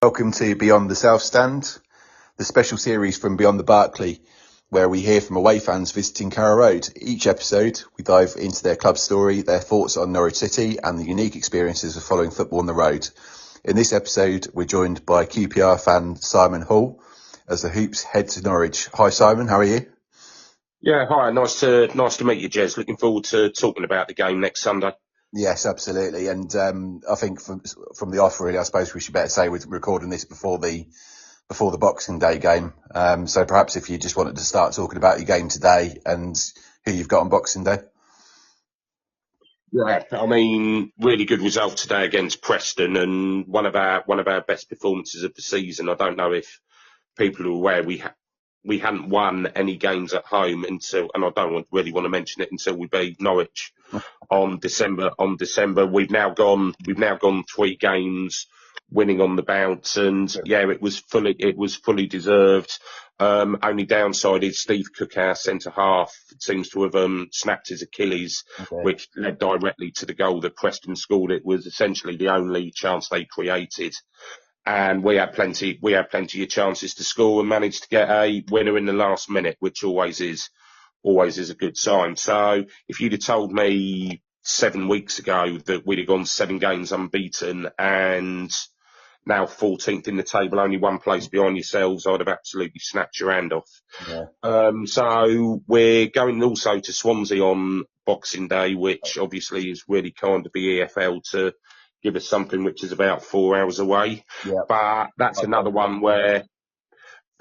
Welcome to Beyond the South Stand, the special series from Beyond the Barclay, where we hear from away fans visiting Carrow Road. Each episode, we dive into their club story, their thoughts on Norwich City, and the unique experiences of following football on the road. In this episode, we're joined by QPR fan Simon Hall as the Hoops head to Norwich. Hi, Simon. How are you? Yeah, hi. Nice to meet you, Jez. Looking forward to talking about the game next Sunday. Yes, absolutely. And I think from the off, really, I suppose we should better say we're recording this before the Boxing Day game. So perhaps if you just wanted to start talking about your game today and who you've got on Boxing Day. Yeah, I mean, really good result today against Preston, and one of our best performances of the season. I don't know if people are aware we hadn't won any games at home until, and I don't really want to mention it until we beat Norwich on December. We've now gone 3 games winning on the bounce, and yeah, it was fully deserved. Only downside is Steve Cook, our centre half, seems to have snapped his Achilles, which led directly to the goal that Preston scored. It was essentially the only chance they created. And we had plenty of chances to score and managed to get a winner in the last minute, which always is a good sign. So if you'd have told me 7 weeks ago that we'd have gone 7 games unbeaten and now 14th in the table, only 1 place behind yourselves, I'd have absolutely snapped your hand off. Yeah. So we're going also to Swansea on Boxing Day, which obviously is really kind of the EFL to give us something which is about 4 hours away. Yeah. But that's another one where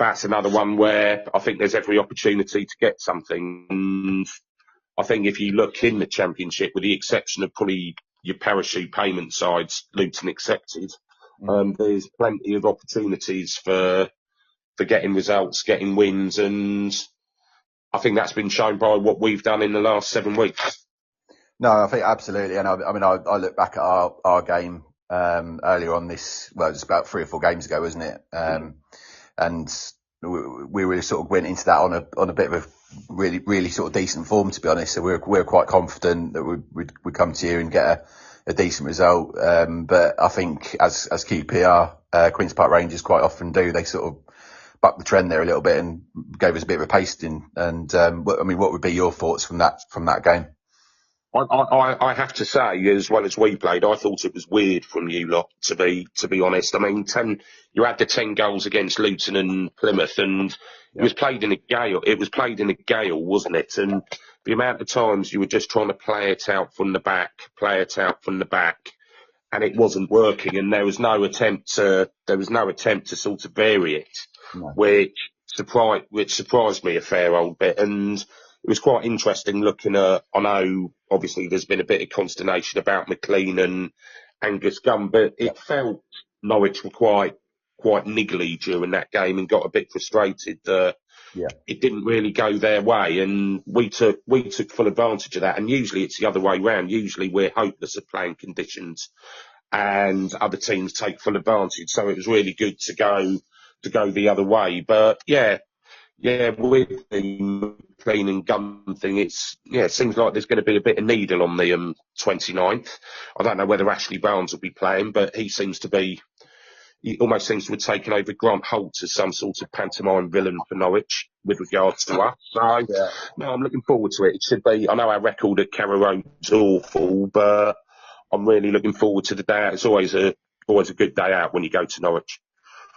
I think there's every opportunity to get something. And I think if you look in the Championship, with the exception of probably your parachute payment sides, Luton accepted, there's plenty of opportunities for getting results, getting wins, and I think that's been shown by what we've done in the last 7 weeks. No, I think absolutely. And I look back at our game earlier on this, well, it's about 3 or 4 games ago, wasn't it? And we really sort of went into that on a bit of a really sort of decent form, to be honest. So we're quite confident that we'd come to you and get a decent result. But I think as QPR, Queen's Park Rangers quite often do, they sort of bucked the trend there a little bit and gave us a bit of a pasting. And what would be your thoughts from that game? I have to say, as well as we played, I thought it was weird from you lot, to be honest. I mean, you had the 10 goals against Luton and Plymouth, and it was played in a gale. It was played in a gale, wasn't it? And the amount of times you were just trying to play it out from the back, and it wasn't working, and there was no attempt to sort of vary it, which surprised me a fair old bit. And it was quite interesting looking at, I know obviously there's been a bit of consternation about McLean and Angus Gunn, but it felt Norwich were quite niggly during that game and got a bit frustrated that it didn't really go their way, and we took full advantage of that. And usually it's the other way round. Usually we're hopeless at playing conditions and other teams take full advantage. So it was really good to go the other way. But yeah, with the McLean and Gunn thing, it seems like there's going to be a bit of needle on the 29th. I don't know whether Ashley Barnes will be playing, but he almost seems to have taken over Grant Holt as some sort of pantomime villain for Norwich with regards to us. So, no, I'm looking forward to it. It should be, I know our record at Carrow Road is awful, but I'm really looking forward to the day out. It's always a good day out when you go to Norwich.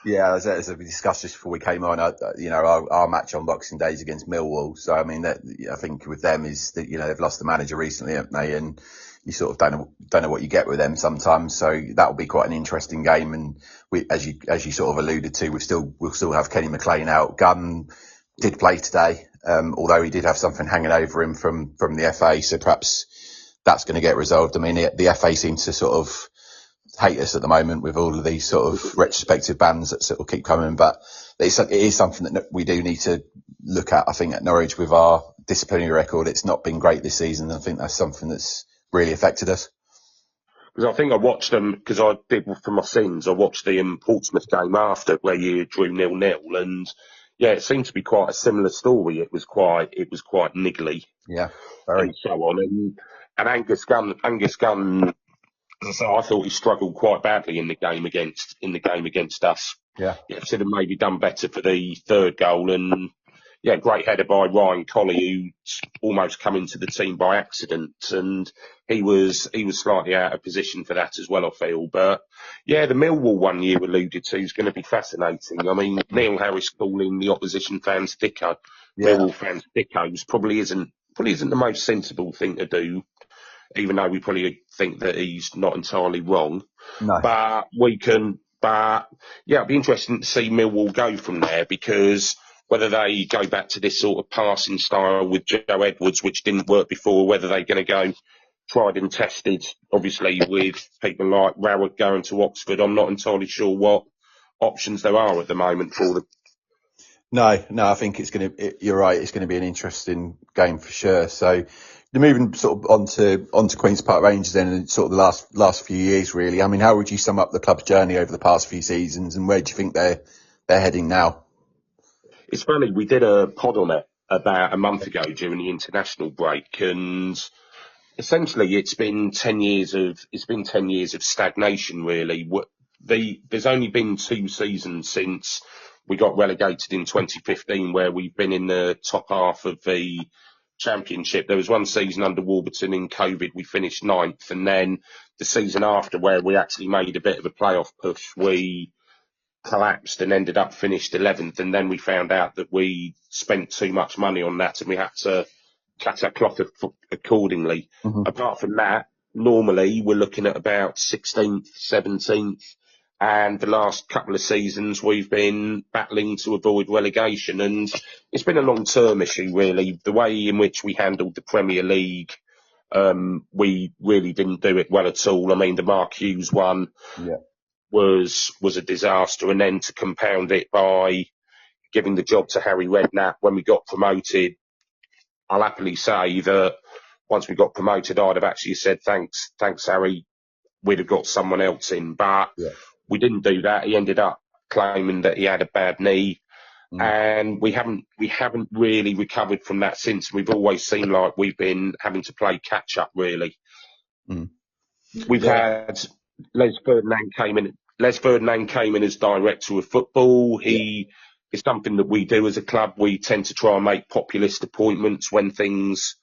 Yeah, as we discussed just before we came on, our match on Boxing Day is against Millwall. So, I mean, I think with them is that, they've lost the manager recently, haven't they? And you sort of don't know what you get with them sometimes. So that'll be quite an interesting game. And as you sort of alluded to, we'll still have Kenny McLean out. Gunn did play today, although he did have something hanging over him from the FA. So perhaps that's going to get resolved. I mean, the FA seems to sort of hate us at the moment with all of these sort of retrospective bans that sort of keep coming, but it is something that we do need to look at. I think at Norwich, with our disciplinary record, it's not been great this season. I think that's something that's really affected us. Because I think I watched them, because I did for my sins, I watched the Portsmouth game after where you drew 0-0, and yeah, it seemed to be quite a similar story. It was quite niggly, yeah, very. and so on. And Angus Gunn So I thought he struggled quite badly in the game against us. Yeah. Should have maybe done better for the third goal. And great header by Ryan Colley, who's almost come into the team by accident, and he was slightly out of position for that as well, I feel. But the Millwall one you alluded to is going to be fascinating. I mean, Neil Harris calling the opposition fans thicko, Millwall fans thickos, probably isn't the most sensible thing to do, even though we probably think that he's not entirely wrong. No. But it'd be interesting to see Millwall go from there, because whether they go back to this sort of passing style with Joe Edwards, which didn't work before, whether they're going to go tried and tested, obviously, with people like Rowett going to Oxford, I'm not entirely sure what options there are at the moment for them. No, I think you're right, it's going to be an interesting game for sure. So, moving sort of onto Queen's Park Rangers then, and sort of the last few years, really. I mean, how would you sum up the club's journey over the past few seasons, and where do you think they're heading now? It's funny, we did a pod on it about a month ago during the international break, and essentially it's been 10 years of stagnation, really. There's only been 2 seasons since we got relegated in 2015 where we've been in the top half of the Championship. There was one season under Warburton in COVID, we finished 9th, and then the season after, where we actually made a bit of a playoff push, we collapsed and ended up finished 11th, and then we found out that we spent too much money on that and we had to cut our cloth accordingly. Mm-hmm. Apart from that, normally we're looking at about 16th, 17th, and the last couple of seasons we've been battling to avoid relegation, and it's been a long-term issue, really. The way in which we handled the Premier League, we really didn't do it well at all. I mean, the Mark Hughes one was a disaster, and then to compound it by giving the job to Harry Redknapp when we got promoted, I'll happily say that once we got promoted, I'd have actually said, thanks, Harry, we'd have got someone else in. But we didn't do that. He ended up claiming that he had a bad knee. And we haven't really recovered from that since. We've always seemed like we've been having to play catch up, really. We've had Les Ferdinand came in as director of football. He is something that we do as a club. We tend to try and make populist appointments when things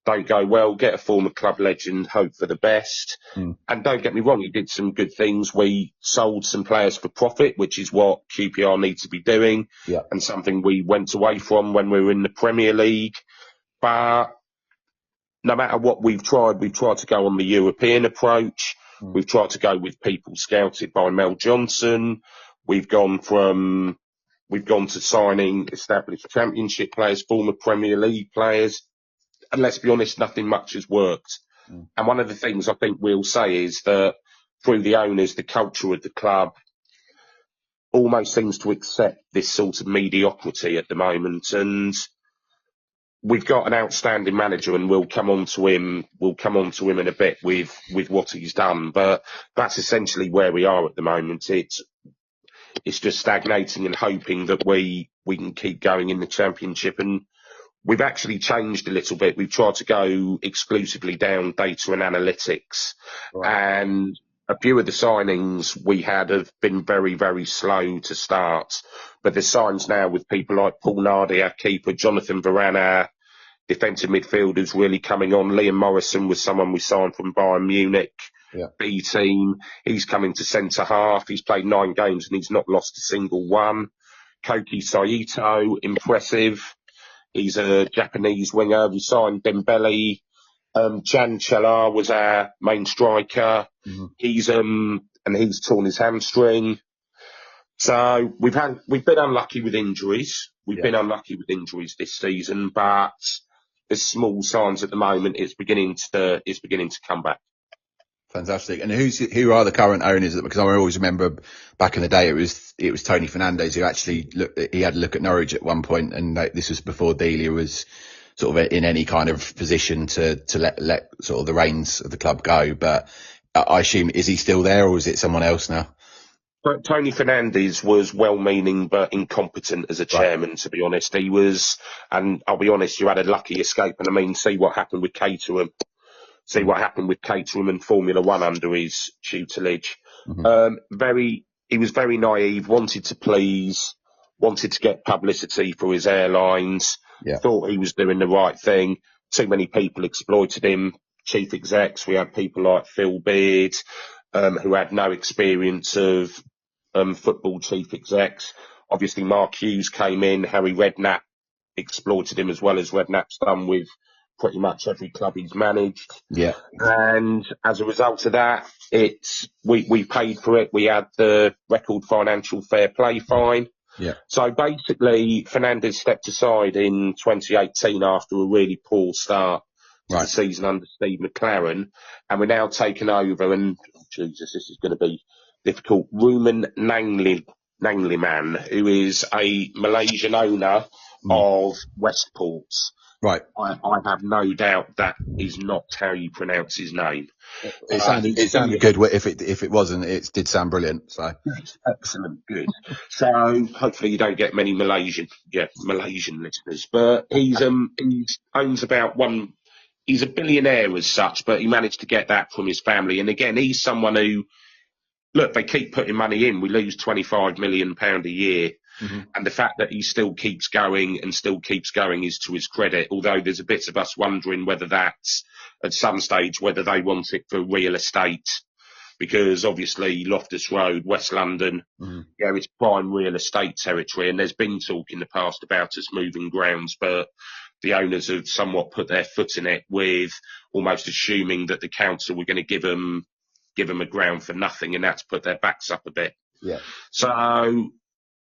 don't go well, get a former club legend, hope for the best. And don't get me wrong, he did some good things. We sold some players for profit, which is what QPR needs to be doing, and something we went away from when we were in the Premier League. But no matter what we've tried to go on the European approach. We've tried to go with people scouted by Mel Johnson. We've gone to signing established Championship players, former Premier League players. And let's be honest, nothing much has worked. And one of the things I think we'll say is that through the owners, the culture of the club almost seems to accept this sort of mediocrity at the moment. And we've got an outstanding manager, and we'll come on to him in a bit with what he's done. But that's essentially where we are at the moment. It's just stagnating and hoping that we can keep going in the Championship. And we've actually changed a little bit. We've tried to go exclusively down data and analytics. And a few of the signings we had have been very, very slow to start. But there's signs now with people like Paul Nardi, our keeper, Jonathan Varane, our defensive midfielders, really coming on. Liam Morrison was someone we signed from Bayern Munich, B team. He's come into centre half. He's played 9 games and he's not lost a single one. Koki Saito, impressive. He's a Japanese winger. We signed Dembele. Jan Chelar was our main striker. He's torn his hamstring. So we've been unlucky with injuries. We've been unlucky with injuries this season, but there's small signs at the moment. It's beginning to come back. Fantastic. And who are the current owners? Because I always remember back in the day, it was Tony Fernandes who actually he had a look at Norwich at one point, and this was before Delia was sort of in any kind of position to let sort of the reins of the club go. But I assume, is he still there, or is it someone else now? But Tony Fernandes was well-meaning but incompetent as a chairman, to be honest. He was, and I'll be honest, you had a lucky escape. And I mean, see what happened with Caterham. see what happened with Caterham and Formula One under his tutelage. He was very naive, wanted to please, wanted to get publicity for his airlines, thought he was doing the right thing. Too many people exploited him. Chief execs, we had people like Phil Beard, who had no experience of football chief execs. Obviously, Mark Hughes came in, Harry Redknapp exploited him as well as Redknapp's done with pretty much every club he's managed. Yeah. And as a result of that, we paid for it. We had the record financial fair play fine. Yeah. So basically, Fernandez stepped aside in 2018 after a really poor start to the season under Steve McLaren, and we're now taking over. And Jesus, this is going to be difficult. Rumen Nangliman, who is a Malaysian owner of Westports. Right. I have no doubt that is not how you pronounce his name. It sounded good. If it wasn't, it did sound brilliant. So excellent, good. So hopefully you don't get many Malaysian listeners. But he owns about one. He's a billionaire as such, but he managed to get that from his family. And again, he's someone who, look, they keep putting money in. We lose £25 million a year. And the fact that he still keeps going is to his credit, although there's a bit of us wondering whether that's at some stage, whether they want it for real estate, because obviously Loftus Road, West London, it's prime real estate territory. And there's been talk in the past about us moving grounds, but the owners have somewhat put their foot in it with almost assuming that the council were going to give them a ground for nothing, and that's put their backs up a bit. Yeah. So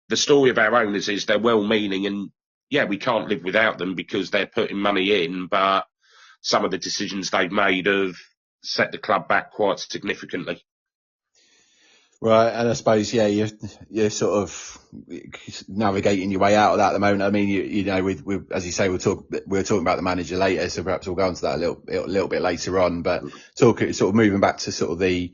the story of our owners is they're well-meaning, and we can't live without them because they're putting money in, but some of the decisions they've made have set the club back quite significantly. Right, and I suppose you're sort of navigating your way out of that at the moment. I mean, you know, we as you say, we're talking about the manager later, so perhaps we'll go on to that a little bit later on. But sort of moving back to sort of the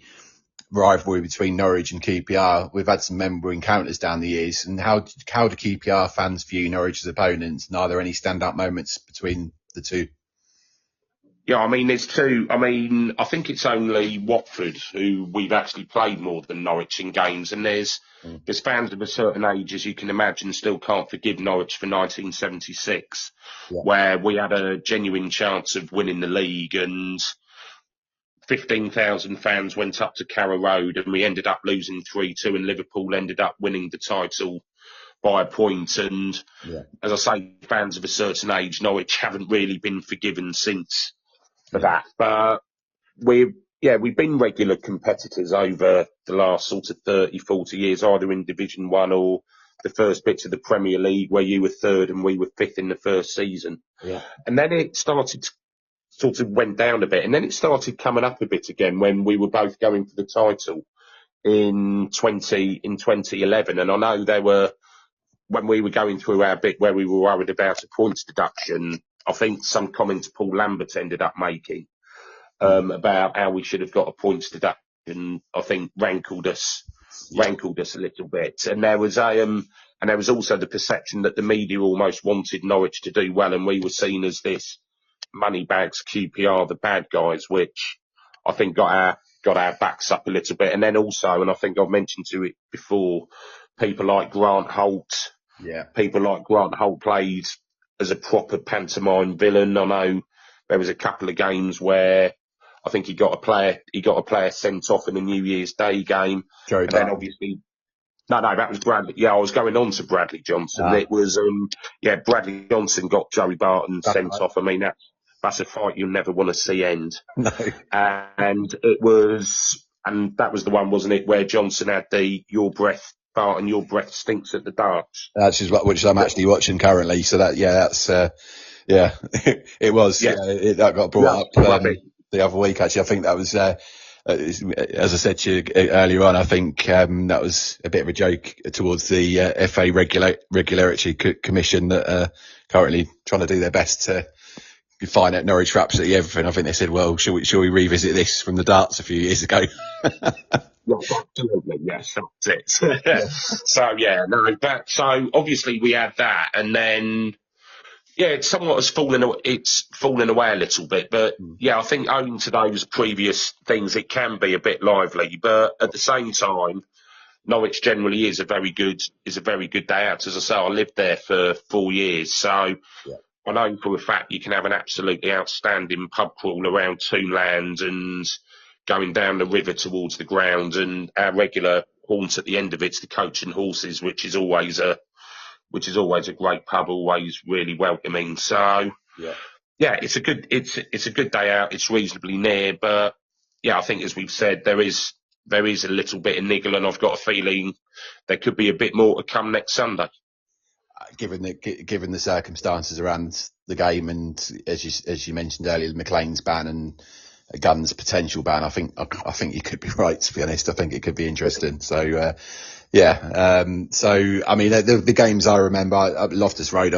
rivalry between Norwich and QPR, we've had some memorable encounters down the years. And how do QPR fans view Norwich as opponents? And are there any standout moments between the two? Yeah, I mean, there's two. I mean, I think it's only Watford who we've actually played more than Norwich in games. And there's fans of a certain age, as you can imagine, still can't forgive Norwich for 1976, where we had a genuine chance of winning the league and 15,000 fans went up to Carrow Road and we ended up losing 3-2 and Liverpool ended up winning the title by a point. And as I say, fans of a certain age, Norwich haven't really been forgiven since for that. But we've been regular competitors over the last sort of 30, 40 years, either in Division 1 or the first bits of the Premier League where you were third and we were fifth in the first season. Yeah. And then it started to sort of went down a bit, and then it started coming up a bit again when we were both going for the title in 2011. And I know there were, when we were going through our bit where we were worried about a points deduction, I think some comments Paul Lambert ended up making about how we should have got a points deduction, I think rankled us a little bit. And there was also the perception that the media almost wanted Norwich to do well, and we were seen as this moneybags QPR, the bad guys, which I think got our backs up a little bit. And then also, and I think I've mentioned to it before, people like Grant Holt. Yeah. People like Grant Holt played as a proper pantomime villain. I know there was a couple of games where I think he got a player sent off in a New Year's Day game. Joey Barton. Then obviously, no, that was Bradley. Yeah, I was going on to Bradley Johnson. It was, Bradley Johnson got Joey Barton sent off. I mean, that's a fight you'll never want to see end. No. And that was the one, wasn't it, where Johnson had your breath, Barton, your breath stinks at the darts. That's just which I'm actually watching currently. So that's it was. Yeah. That got brought up the other week. Actually, I think that was, as I said to you earlier on, I think that was a bit of a joke towards the FA Regulatory Commission that currently trying to do their best to find out Norwich for absolutely everything. I think they said, well, shall we revisit this from the darts a few years ago? Yes, absolutely. Yes, that's it. So obviously we had that, and then Yeah, it's somewhat has it's fallen away a little bit, but yeah, I think owing to those previous things, it can be a bit lively. But at the same time, Norwich generally is a very good day out. As I say, I lived there for 4 years, so Yeah. I know for a fact you can have an absolutely outstanding pub crawl around Toonland and going down the river towards the ground, and our regular haunt at the end of it's the Coach and Horses, which is always a great pub, always really welcoming. So yeah, it's a good day out. It's reasonably near, but yeah, I think as we've said, there is a little bit of niggle, and I've got a feeling there could be a bit more to come next Sunday. Given the circumstances around the game, and as you mentioned earlier, McLean's ban and Gunn's potential ban, I think you could be right. To be honest, I think it could be interesting. So so I mean, the games I remember at Loftus Road.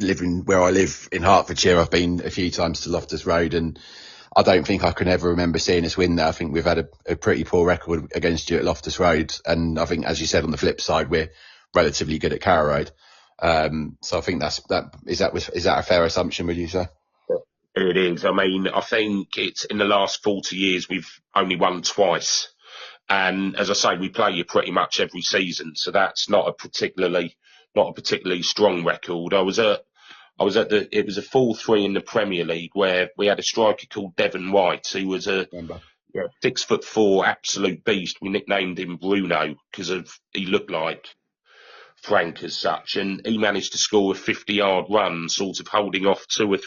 Living where I live in Hertfordshire, I've been a few times to Loftus Road, and I don't think I can ever remember seeing us win there. I think we've had a pretty poor record against you at Loftus Road, and I think, as you said, on the flip side, we're relatively good at Carrow Road. So I think is that a fair assumption, would you say? It is. I mean, I think it's in the last 40 years we've only won twice, and as I say, we play you pretty much every season, so that's not a particularly strong record. It was a 4-3 in the Premier League where we had a striker called Devon White, who was a 6'4" absolute beast. We nicknamed him Bruno because he looked like Frank as such, and he managed to score a 50-yard run, sort of holding off two or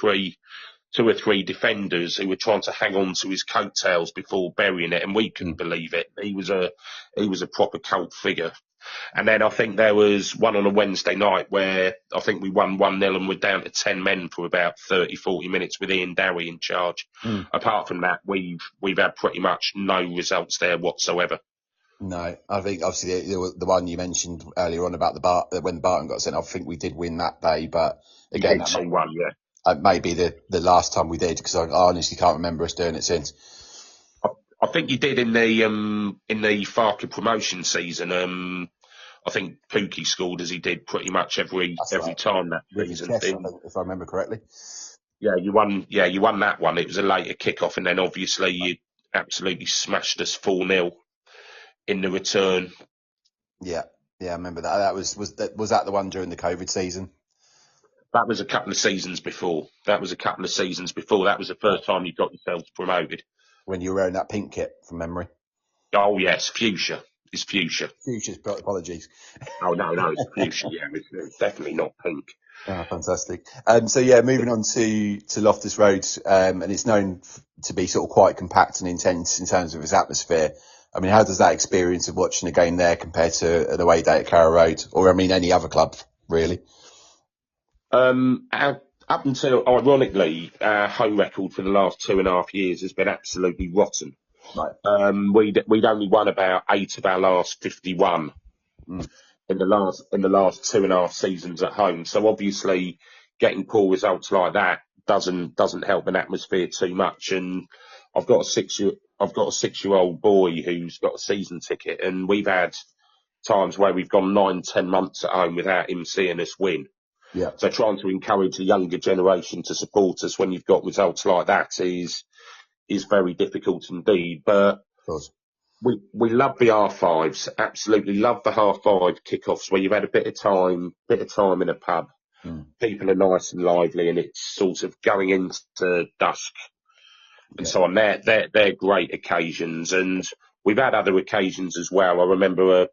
three defenders who were trying to hang on to his coattails before burying it, and we couldn't believe it. He was a proper cult figure. And then I think there was one on a Wednesday night where I think we won 1-0 and we're down to 10 men for about 30, 40 minutes with Ian Dowie in charge. Apart from that, we've had pretty much no results there whatsoever. No, I think obviously the one you mentioned earlier on about when Barton got sent, I think we did win that day, but again, that may be the last time we did, because I honestly can't remember us doing it since. I think you did in the Farker promotion season. I think Pookie scored as he did pretty much every time that season. If I remember correctly. Yeah, you won that one. It was a later kickoff, and then obviously you absolutely smashed us 4-0 in the return. Yeah, I remember that. Was that the one during the COVID season? That was a couple of seasons before. That was the first time you got yourselves promoted. When you were wearing that pink kit, from memory. Oh yes, fuchsia. It's fuchsia. Fuchsia's, apologies. Oh no, it's fuchsia. Yeah, it's definitely not pink. Oh, fantastic. So yeah, moving on to Loftus Road, and it's known to be sort of quite compact and intense in terms of its atmosphere. I mean, how does that experience of watching a game there compare to an away day at Carrow Road, or I mean, any other club really? Up until, ironically, our home record for the last 2.5 years has been absolutely rotten. Right. We'd only won about 8 of our last 51 in the last 2.5 seasons at home. So obviously, getting poor results like that doesn't help an atmosphere too much. And I've got a 6-year-old boy who's got a season ticket, and we've had times where we've gone 9-10 months at home without him seeing us win. Yeah. So trying to encourage the younger generation to support us when you've got results like that is very difficult indeed. But we love the R5s, absolutely love the half-5 kickoffs where you've had a bit of time in a pub. People are nice and lively, and it's sort of going into dusk and so on. They're great occasions, and we've had other occasions as well. I remember a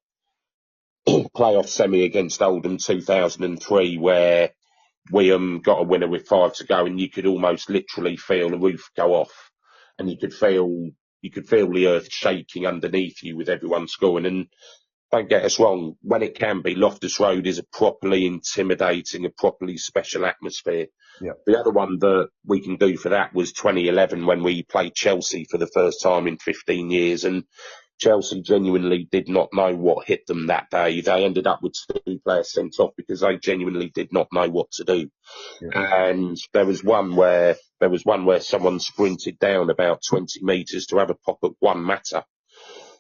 playoff semi against Oldham 2003 where we got a winner with 5 to go, and you could almost literally feel the roof go off, and you could feel the earth shaking underneath you with everyone scoring. And don't get us wrong, when it can be, Loftus Road is a properly intimidating, a properly special atmosphere. Yeah. The other one that we can do for that was 2011 when we played Chelsea for the first time in 15 years, and Chelsea genuinely did not know what hit them that day. They ended up with 2 players sent off because they genuinely did not know what to do. Yeah. And there was one where someone sprinted down about 20 metres to have a pop at one Mata,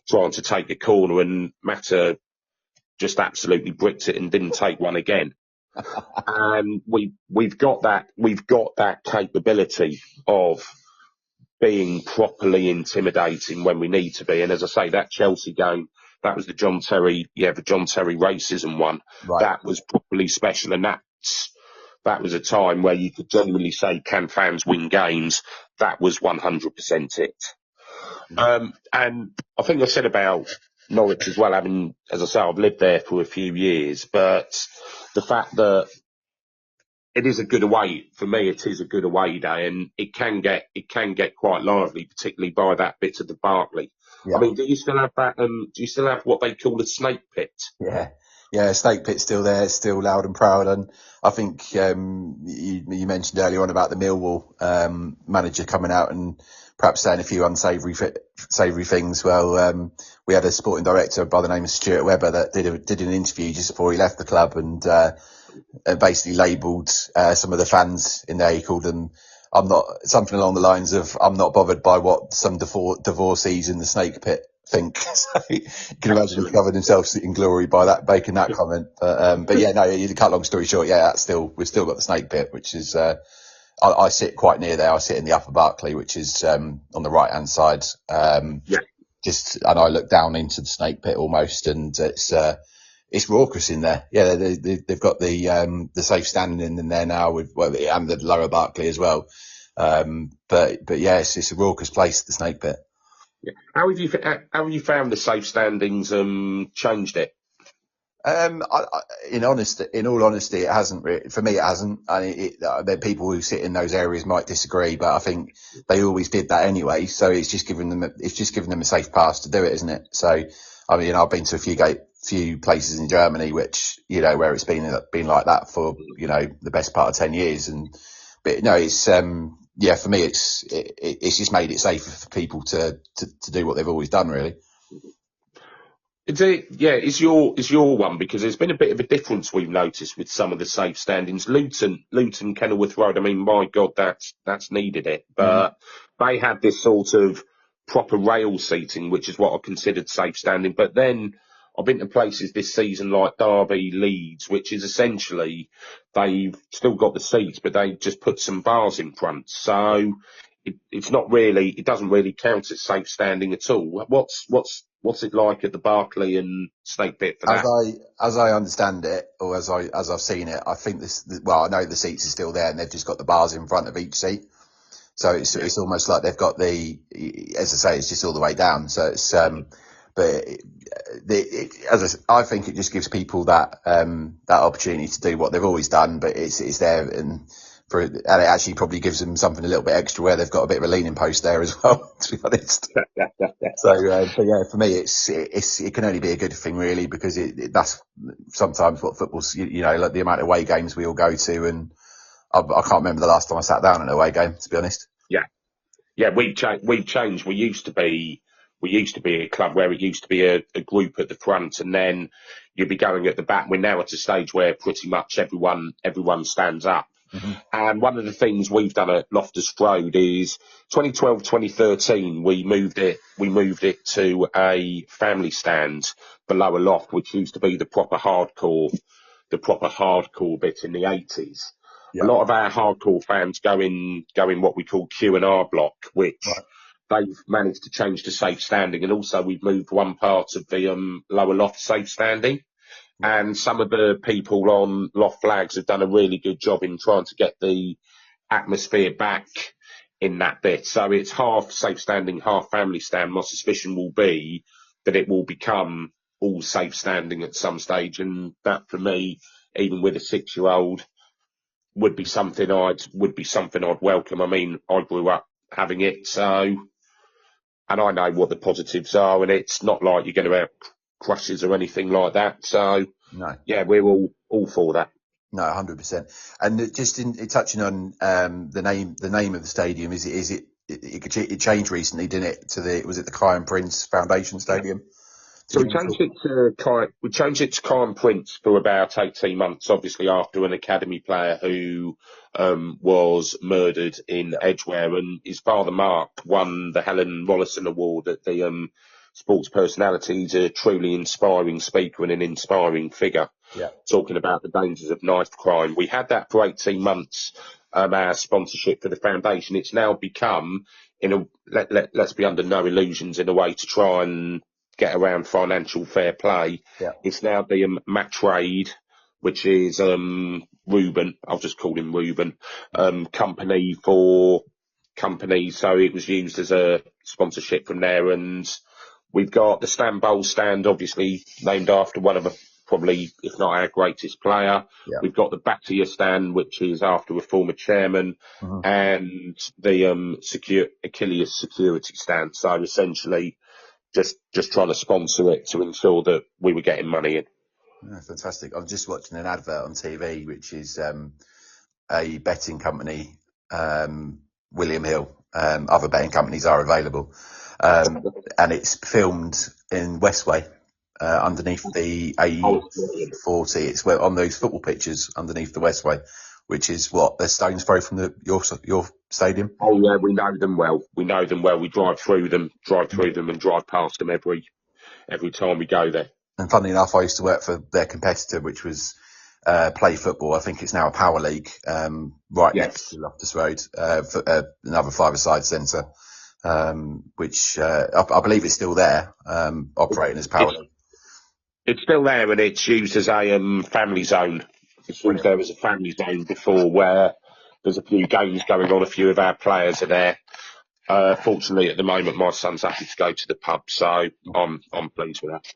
trying to take a corner, and Mata just absolutely bricked it and didn't take one again. And we've got that capability of being properly intimidating when we need to be. And as I say, that Chelsea game, that was the John Terry racism one. Right. That was properly special, and that was a time where you could genuinely say, can fans win games? That was 100% it. And I think I said about Norwich as well, having, as I say, I've lived there for a few years, but the fact that it is a good away, for me, it is a good away day, and it can get quite lively, particularly by that bit of the Barclay. Yeah. I mean, do you still have that, do you still have what they call a snake pit? Yeah, Snake Pit's still there, it's still loud and proud. And I think you mentioned earlier on about the Millwall manager coming out and perhaps saying a few unsavoury things. Well, we had a sporting director by the name of Stuart Webber that did an interview just before he left the club and basically labelled some of the fans in there. He called them, something along the lines of, I'm not bothered by what some divorcees in the Snake Pit think. So you can imagine he covered himself in glory by making that comment. But yeah, no, to cut long story short, yeah, we've still got the Snake Pit, which is, I sit quite near there. I sit in the Upper Barclay, which is, on the right hand side. And I look down into the Snake Pit almost, and it's raucous in there. Yeah, they've got the safe standing in there now and the Lower Barclay as well. But yeah, it's a raucous place, the Snake Pit. Yeah. How have you found the safe standings changed it? In all honesty, it hasn't really, for me, it hasn't. The people who sit in those areas might disagree, but I think they always did that anyway. So it's just giving them a safe pass to do it, isn't it? So, I mean, I've been to a few places in Germany, which, where it's been like that for, the best part of 10 years. But no, it's, for me, it's just made it safer for people to do what they've always done, really. Is your one, because there's been a bit of a difference we've noticed with some of the safe standings. Luton, Kenilworth Road. I mean, my God, that's needed it, but they had this sort of proper rail seating, which is what I considered safe standing. But then I've been to places this season like Derby, Leeds, which is essentially they've still got the seats, but they just put some bars in front. So it doesn't really count as safe standing at all. What's it like at the Barclay and Snake Pit for that? As I understand it, or as I've seen it, I think I know the seats are still there and they've just got the bars in front of each seat. So it's almost like they've got as I say, it's just all the way down. So it's, I think it just gives people that opportunity to do what they've always done, but it's there and it actually probably gives them something a little bit extra where they've got a bit of a leaning post there as well, to be honest. So, but yeah, for me, it can only be a good thing really, because that's sometimes what football's, like the amount of away games we all go to, and I can't remember the last time I sat down at an away game, to be honest. Yeah, we've changed. We used to be a club where it used to be a group at the front, and then you'd be going at the back. We're now at a stage where pretty much everyone stands up. Mm-hmm. And one of the things we've done at Loftus Road is 2012, 2013, we moved it to a family stand below a loft, which used to be the proper hardcore bit in the 80s. Yeah. A lot of our hardcore fans go in what we call Q&R block, which they've managed to change to safe standing. And also we've moved one part of the lower loft safe standing. And some of the people on loft flags have done a really good job in trying to get the atmosphere back in that bit. So it's half safe standing, half family stand. My suspicion will be that it will become all safe standing at some stage. And that, for me, even with a 6-year-old, would be something I'd welcome. I mean, I grew up having it, so, and I know what the positives are, and it's not like you're going to have crushes or anything like that. So, no. Yeah, we're all for that. No, 100%. And just in touching on the name of the stadium, it changed recently, didn't it? Was it the Kai and Prince Foundation Stadium? So we changed it to Kai and Prince for about 18 months, obviously after an academy player who was murdered in Edgware, and his father Mark won the Helen Mollison Award at the sports personality. He's a truly inspiring speaker and an inspiring figure. Yeah. Talking about the dangers of knife crime. We had that for 18 months, our sponsorship for the foundation. It's now become, let's be under no illusions, in a way to try and get around financial fair play. Yeah. It's now the Mattrade, which is Reuben, I'll just call him Reuben, company for companies. So it was used as a sponsorship from there. And we've got the Stan Bowles stand, obviously named after one of probably, if not our greatest player. Yeah. We've got the Batia stand, which is after a former chairman, and the Achilles security stand. So essentially, just trying to sponsor it to ensure that we were getting money in. Yeah, fantastic. I'm just watching an advert on TV, which is a betting company, William Hill. Other betting companies are available, and it's filmed in Westway, underneath the A40. It's on those football pitches underneath the Westway, which is what, the stone's throw from your stadium. Oh yeah, we know them well. We drive through them, and drive past them every time we go there. And funnily enough, I used to work for their competitor, which was Play Football. I think it's now a Power League, right next to Loftus Road, for another five-a-side centre, which I believe it's still there, operating as Power League. It's still there, and it's used as a family zone. It's used there as a family zone before, where there's a few games going on. A few of our players are there. Fortunately, at the moment, my son's happy to go to the pub, so I'm pleased with that.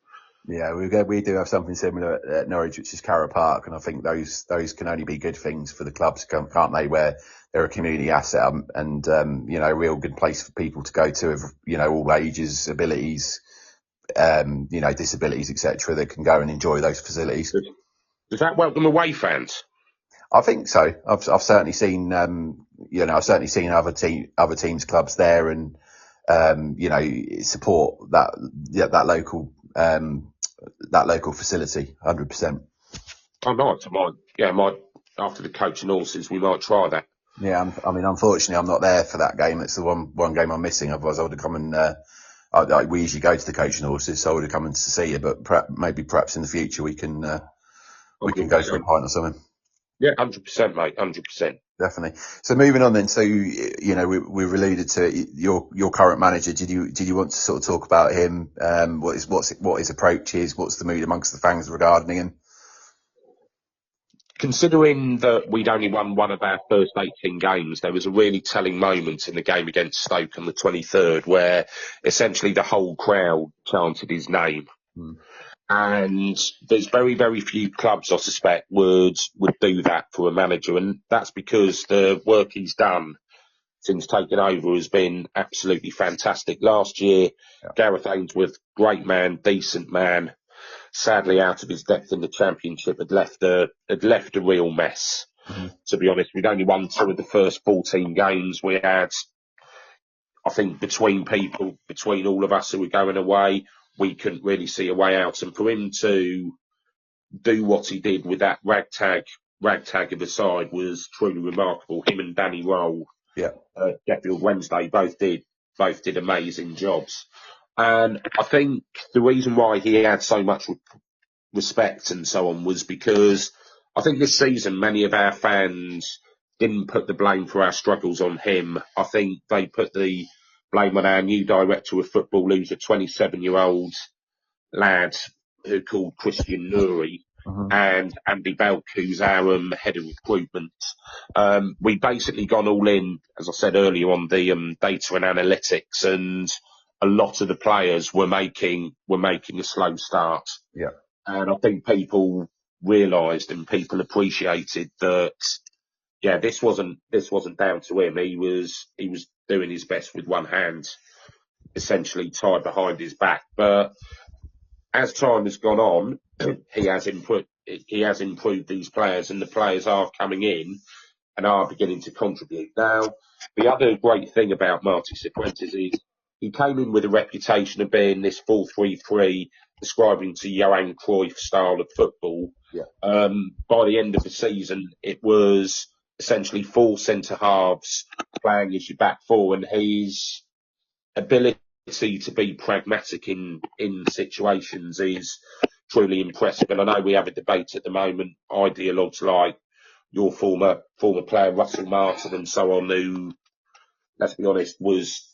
Yeah, we do have something similar at Norwich, which is Carrow Park, and I think those can only be good things for the clubs, can't they? Where they're a community asset, and a real good place for people to go to, of all ages, abilities, disabilities, etc. That can go and enjoy those facilities. Does that welcome away fans? I think so. I've certainly seen other teams' clubs there, and support that local facility 100%. Oh, nice. After the Coach and Horses, we might try that. Yeah, unfortunately, I'm not there for that game. It's the one game I'm missing. Otherwise, I would have come and we usually go to the Coach and Horses, so I would have come in to see you. But perhaps in the future we can go for a pint or something. Yeah, 100%, mate. 100%. Definitely. So moving on then. So we've alluded to your current manager. Did you want to sort of talk about him? What his approach is? What's the mood amongst the fans regarding him? Considering that we'd only won one of our first 18 games, there was a really telling moment in the game against Stoke on the 23rd, where essentially the whole crowd chanted his name. And there's very, very few clubs, I suspect, would do that for a manager. And that's because the work he's done since taking over has been absolutely fantastic. Last year, Gareth Ainsworth, great man, decent man, sadly out of his depth in the Championship, had left a real mess. To be honest, we'd only won 2 of the first 14 games. We had, I think, between all of us who were going away, we couldn't really see a way out. And for him to do what he did with that ragtag of a side was truly remarkable. Him and Danny Roll, Sheffield Wednesday, both did amazing jobs. And I think the reason why he had so much respect and so on was because I think this season many of our fans didn't put the blame for our struggles on him. I think they put the blame on our new director of football, who's a 27-year-old lad who called Christian Nuri, and Andy Belk, who's our head of recruitment. We basically gone all in, as I said earlier, on the data and analytics, and a lot of the players were making a slow start. Yeah. And I think people realised and people appreciated that, this wasn't down to him. He was doing his best with one hand, essentially tied behind his back. But as time has gone on, he has improved these players, and the players are coming in and are beginning to contribute. Now, the other great thing about Marty Cifuentes is he came in with a reputation of being this 4-3-3, describing to Johan Cruyff style of football. Yeah. By the end of the season, it was essentially 4 centre halves playing as your back four, and his ability to be pragmatic in situations is truly impressive. And I know we have a debate at the moment, ideologues like your former player Russell Martin and so on, who, let's be honest, was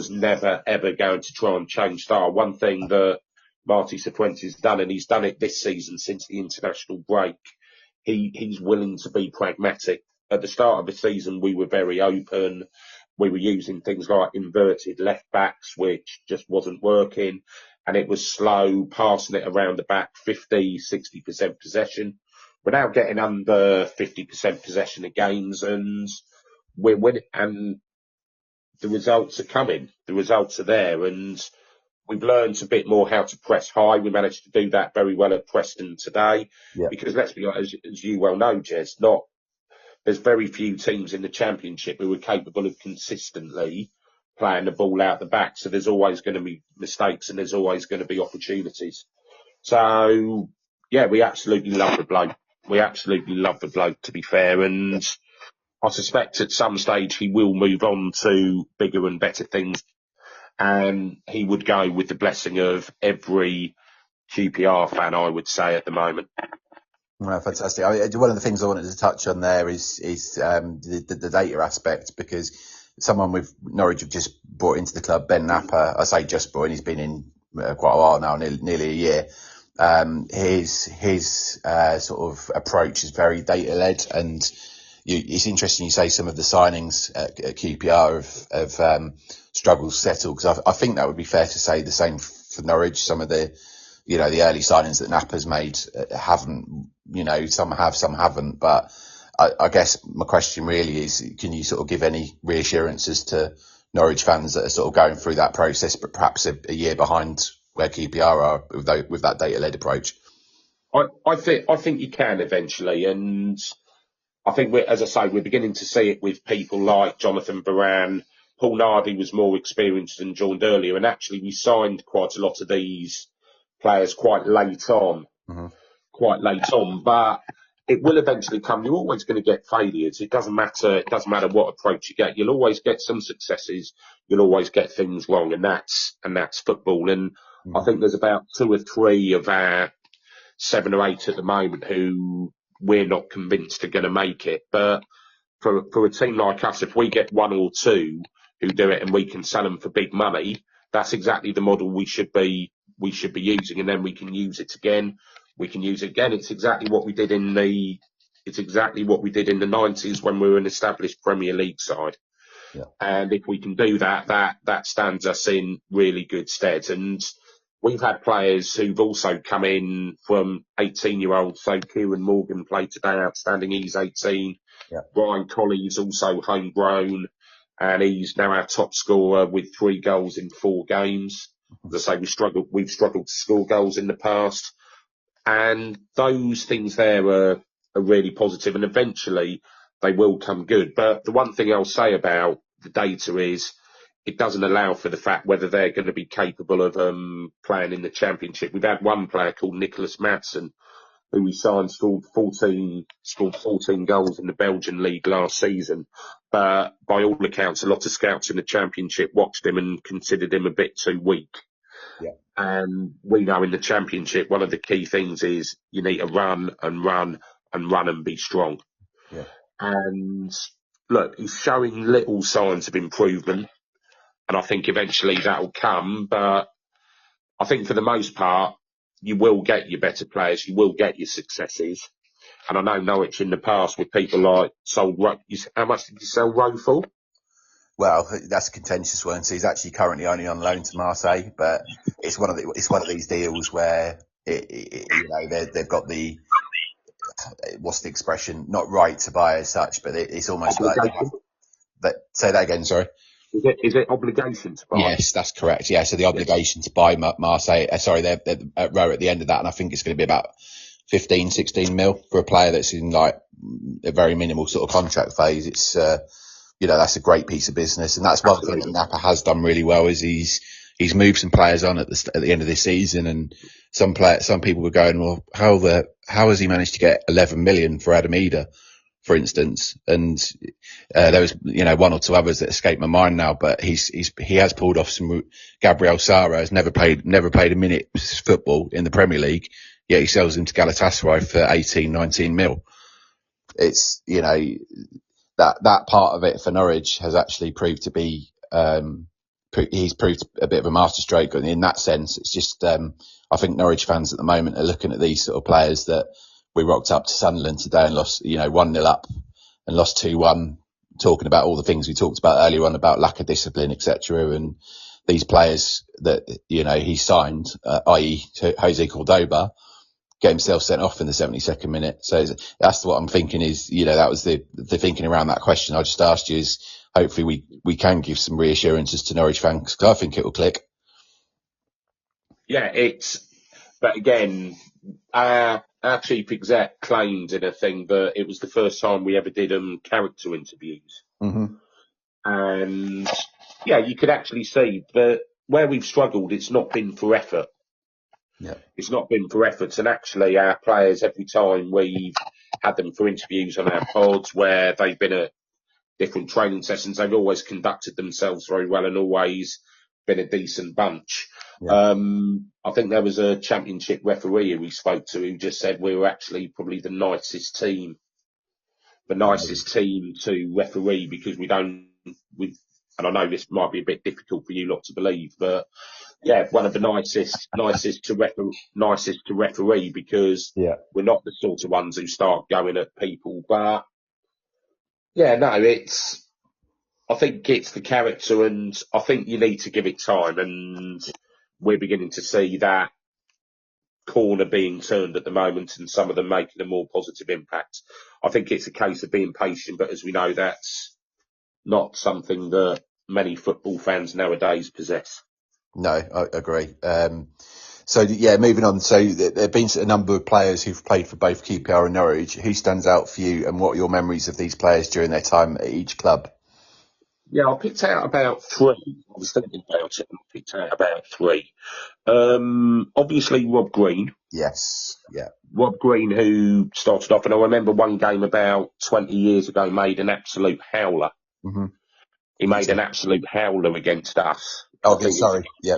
never ever going to try and change style. One thing that Marty Cifuentes done, and he's done it this season since the international break, he's willing to be pragmatic. At the start of the season, we were very open. We were using things like inverted left backs, which just wasn't working. And it was slow, passing it around the back, 50, 60% possession. We're now getting under 50% possession of games, and we're winning. And the results are coming. The results are there. And we've learned a bit more how to press high. We managed to do that very well at Preston today. Yeah. Because let's be honest, as you well know, Jez, there's very few teams in the Championship who are capable of consistently playing the ball out the back. So there's always going to be mistakes and there's always going to be opportunities. So, yeah, we absolutely love the bloke. We absolutely love the bloke, to be fair. And I suspect at some stage he will move on to bigger and better things. And he would go with the blessing of every QPR fan, I would say, at the moment. Well, fantastic. I mean, one of the things I wanted to touch on there is the data aspect, because someone with Norwich have just brought into the club, Ben Napper. I say just brought in, he's been in quite a while now, nearly a year. His sort of approach is very data led, and it's interesting you say some of the signings at QPR have struggled to settle, because I think that would be fair to say the same for Norwich. Some of the the early signings that Napper's made haven't, some have, some haven't. But I guess my question really is, can you sort of give any reassurances to Norwich fans that are sort of going through that process, but perhaps a year behind where QPR are with that data-led approach? I think you can eventually, and I think, as I say, we're beginning to see it with people like Jonathan Varane. Paul Nardi was more experienced and joined earlier, and actually we signed quite a lot of these players quite late on, but it will eventually come. You're always going to get failures. It doesn't matter what approach you get. You'll always get some successes. You'll always get things wrong, and that's football. And I think there's about 2 or 3 of our 7 or 8 at the moment who we're not convinced are going to make it. But for a team like us, if we get 1 or 2 who do it and we can sell them for big money, that's exactly the model we should be using, and then we can use it again. It's exactly what we did in the 90s when we were an established Premier League side. Yeah. And if we can do that, that stands us in really good stead. And we've had players who've also come in from 18-year-olds. So Kieran Morgan played today, outstanding. He's 18. Yeah. Brian Colley's also homegrown, and he's now our top scorer with 3 goals in 4 games. As I say, we've struggled to score goals in the past. And those things there are really positive, and eventually they will come good. But the one thing I'll say about the data is it doesn't allow for the fact whether they're going to be capable of playing in the Championship. We've had one player called Nicholas Madsen, who we signed, scored 14 goals in the Belgian league last season. But by all accounts, a lot of scouts in the Championship watched him and considered him a bit too weak. Yeah. And we know in the Championship, one of the key things is you need to run and be strong. Yeah. And look, he's showing little signs of improvement, and I think eventually that'll come. But I think for the most part, you will get your better players, you will get your successes. And I know Norwich in the past with people like sold Rowe. How much did you sell Rowe for? Well, that's a contentious one. So he's actually currently only on loan to Marseille, but it's one of these deals where they've got the, what's the expression? Not right to buy as such, but it's almost obligation. Like. Say that again. Sorry. Is it obligation to buy? Yes, that's correct. Yeah, so the obligation to buy Marseille. They're at Rowe at the end of that, and I think it's going to be about 15, 16 mil for a player that's in like a very minimal sort of contract phase. It's that's a great piece of business, and that's one thing that Napper has done really well is he's moved some players on at the end of this season, and some people were going, well, how has he managed to get 11 million for Adam Eder for instance, and there was, one or two others that escape my mind now, but he has pulled off some. Gabriel Sara has never played a minute football in the Premier League, yet he sells him to Galatasaray for 18, 19 mil. It's, that part of it for Norwich has actually proved to be, he's proved a bit of a masterstroke in that sense. It's just, I think Norwich fans at the moment are looking at these sort of players that we rocked up to Sunderland today and lost, 1-0 up and lost 2-1, talking about all the things we talked about earlier on about lack of discipline, etc. And these players that, he signed, i.e. Jose Cordoba, get himself sent off in the 72nd minute. So that's what I'm thinking is, that was the thinking around that question I just asked you is hopefully we can give some reassurances to Norwich fans because I think it will click. Yeah, but again, our chief exec claimed in a thing that it was the first time we ever did character interviews. Mm-hmm. And yeah, you could actually see that where we've struggled, it's not been for effort. Yeah. It's not been for efforts. And actually our players, every time we've had them for interviews on our pods where they've been at different training sessions, they've always conducted themselves very well and always been a decent bunch. Yeah. I think there was a championship referee who we spoke to who just said we were actually probably the nicest team to referee because and I know this might be a bit difficult for you lot to believe, but yeah, one of the nicest to referee because we're not the sort of ones who start going at people. But yeah, no, I think it's the character, and I think you need to give it time. And we're beginning to see that corner being turned at the moment, and some of them making a more positive impact. I think it's a case of being patient, but as we know, that's not something that many football fans nowadays possess. No, I agree. So yeah, moving on. So there have been a number of players who've played for both QPR and Norwich. Who stands out for you, and what are your memories of these players during their time at each club? Yeah, I picked out about three. I was thinking about it and I picked out about three. Obviously Rob Green. Yes, yeah. Rob Green, who started off, and I remember one game about 20 years ago, made an absolute howler. Mm-hmm. He made an absolute howler against us. Oh, sorry. Yeah.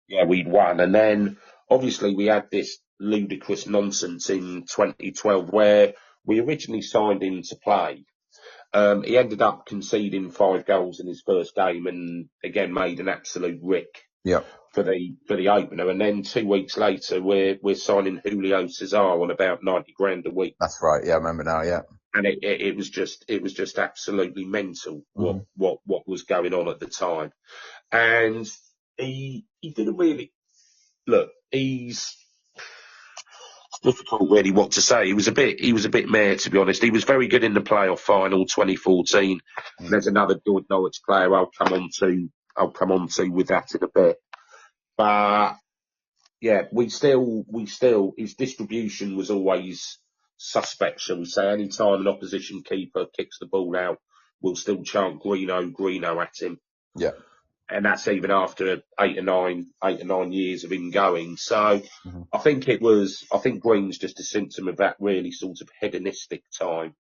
Yeah, we'd won. And then obviously we had this ludicrous nonsense in 2012 where we originally signed him to play. He ended up conceding 5 goals in his first game and again made an absolute rick for the opener. And then 2 weeks later, we're signing Julio Cesar on about 90 grand a week. That's right. Yeah, I remember now. Yeah. And it was just absolutely mental what was going on at the time. And he didn't really look. It's difficult really what to say. He was a bit meh, to be honest. He was very good in the playoff final 2014. There's another good Norwich player I'll come on to with that in a bit. But yeah, we still his distribution was always suspect, shall we say. Any time an opposition keeper kicks the ball out, we'll still chant Greeno at him. Yeah. And that's even after 8 or 9 years of him going. So I think Green's just a symptom of that really sort of hedonistic time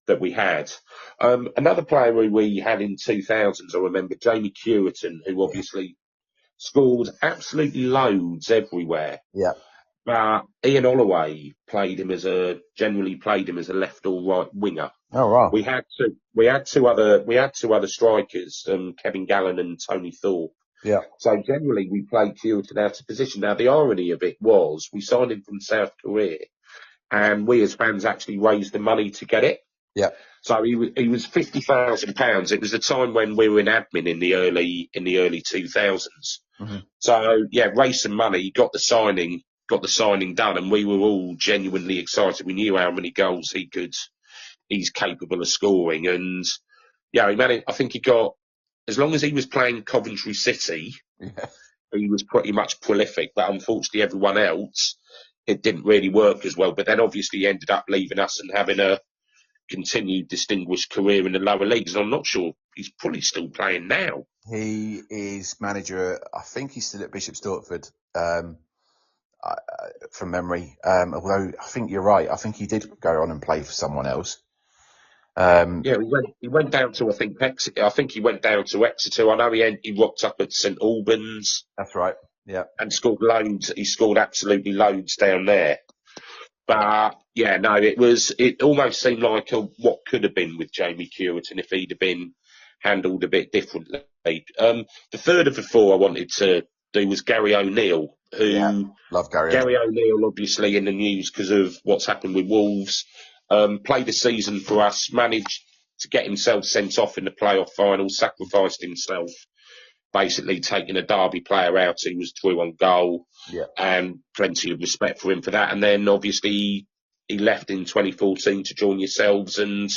that we had. Another player who we had in 2000s, I remember, Jamie Curitan, who obviously scored absolutely loads everywhere. Yeah. But Ian Holloway generally played him as a left or right winger. Oh wow. We had two other strikers, Kevin Gallen and Tony Thorpe. Yeah. So generally we played Curitan out of position. Now the irony of it was we signed him from South Korea, and we as fans actually raised the money to get it. Yeah. So he was £50,000. It was a time when we were in admin in the early 2000s. Mm-hmm. So yeah, raised some money, got the signing done, and we were all genuinely excited. We knew how many goals he's capable of scoring, and yeah, I think he got, as long as he was playing Coventry City, he was pretty much prolific. But unfortunately, everyone else, it didn't really work as well. But then obviously he ended up leaving us and having a continued distinguished career in the lower leagues. And I'm not sure he's probably still playing now. He is manager. I think he's still at Bishop Stortford, from memory. Although I think you're right. I think he did go on and play for someone else. Yeah, he went down to, I think he went down to Exeter. I know he rocked up at St Albans. That's right. Yeah. And scored loads. He scored absolutely loads down there. But yeah, no, it almost seemed like what could have been with Jamie Curtin if he'd have been handled a bit differently. The third of the four I wanted to do was Gary O'Neill, Love Gary. Gary O'Neill, obviously in the news because of what's happened with Wolves. Played a season for us, managed to get himself sent off in the playoff final, sacrificed himself, basically taking a Derby player out who was through on goal. Yeah. And plenty of respect for him for that. And then obviously he left in 2014 to join yourselves and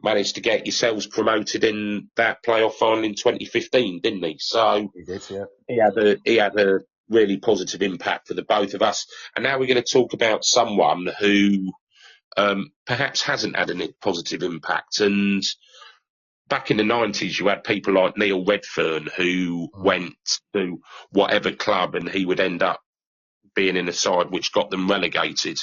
managed to get yourselves promoted in that playoff final in 2015, didn't he? So he did, yeah. He had a really positive impact for the both of us. And now we're going to talk about someone who perhaps hasn't had a positive impact. And back in the 90s, you had people like Neil Redfern who went to whatever club and he would end up being in a side which got them relegated.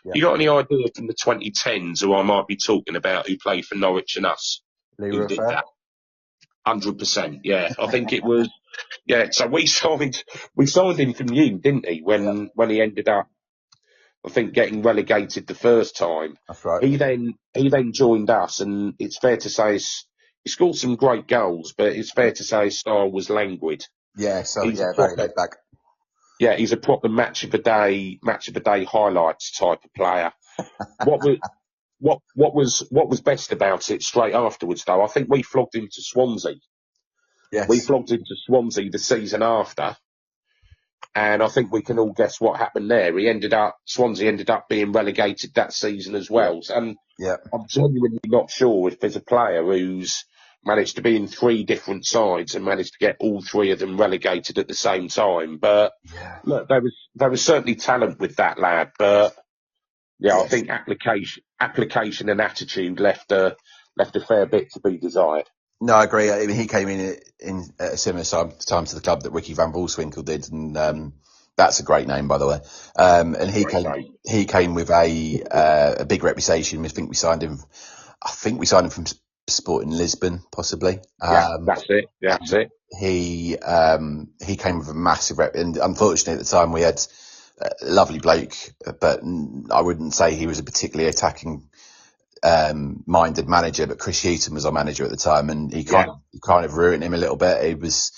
Yeah. You got any idea from the 2010s who I might be talking about who played for Norwich and us? Who did that? 100%, yeah. I think it was, yeah. So we signed him from you, didn't he? When he ended up, I think, getting relegated the first time. That's right. He then joined us, and it's fair to say he scored some great goals, but it's fair to say his style was languid. Yeah, so very laid back. Yeah, he's a proper match of the day highlights type of player. What was best about it straight afterwards though? I think we flogged him to Swansea. Yes. We flogged him to Swansea the season after. And I think we can all guess what happened there. Swansea ended up being relegated that season as well. And I'm genuinely not sure if there's a player who's managed to be in three different sides and managed to get all three of them relegated at the same time. But look, there was certainly talent with that lad. But I think application and attitude left a fair bit to be desired. No, I agree. I mean, he came in at a similar time to the club that Ricky Van Volswinkel did, and that's a great name, by the way. And he came with a big reputation. I think we signed him from Sporting Lisbon, possibly. That's it. Yeah, that's it. He came with a massive rep, and unfortunately at the time we had a lovely bloke, but I wouldn't say he was a particularly attacking minded manager, but Chris Hughton was our manager at the time, and he kind of ruined him a little bit. It was,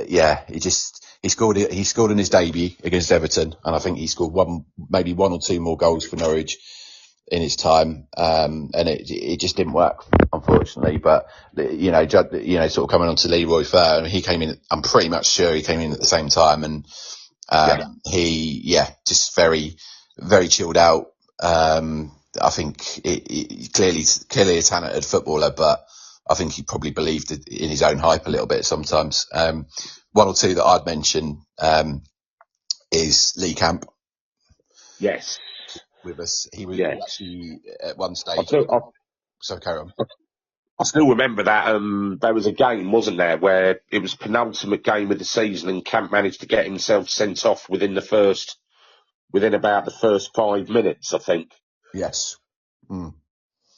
he scored in his debut against Everton, and I think he scored maybe one or two more goals for Norwich in his time, and it just didn't work, unfortunately. But sort of coming on to Leroy Fer, I mean, he came in. I'm pretty much sure he came in at the same time, and he just very, very chilled out. I think he clearly a talented footballer, but I think he probably believed in his own hype a little bit sometimes. One or two that I'd mention is Lee Camp. Yes. With us. He was actually at one stage. So carry on. I still remember that there was a game, wasn't there, where it was penultimate game of the season and Camp managed to get himself sent off within about the first 5 minutes, I think. Yes.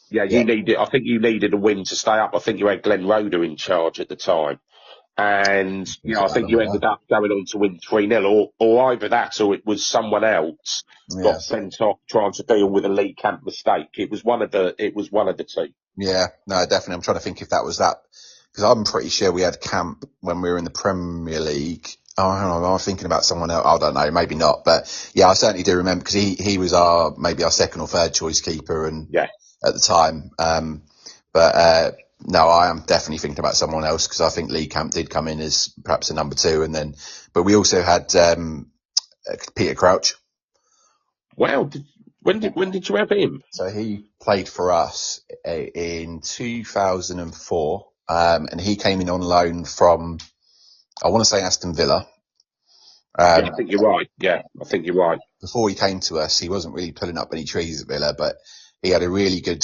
Yeah, I think you needed a win to stay up. I think you had Glenn Roeder in charge at the time. And, I think you ended up going on to win 3-0 or either that or it was someone else got sent off trying to deal with a Lee Camp mistake. It was one of the two. Yeah, no, definitely. I'm trying to think if that was that, because I'm pretty sure we had Camp when we were in the Premier League. Oh, hang on, I'm thinking about someone else. I don't know, maybe not. But yeah, I certainly do remember because he was maybe our second or third choice keeper at the time. No, I am definitely thinking about someone else because I think Lee Camp did come in as perhaps a number two, but we also had Peter Crouch. Wow, when did you have him? So he played for us in 2004, and he came in on loan from, I want to say, Aston Villa. I think you're right. Yeah, I think you're right. Before he came to us, he wasn't really pulling up any trees at Villa, but he had a really good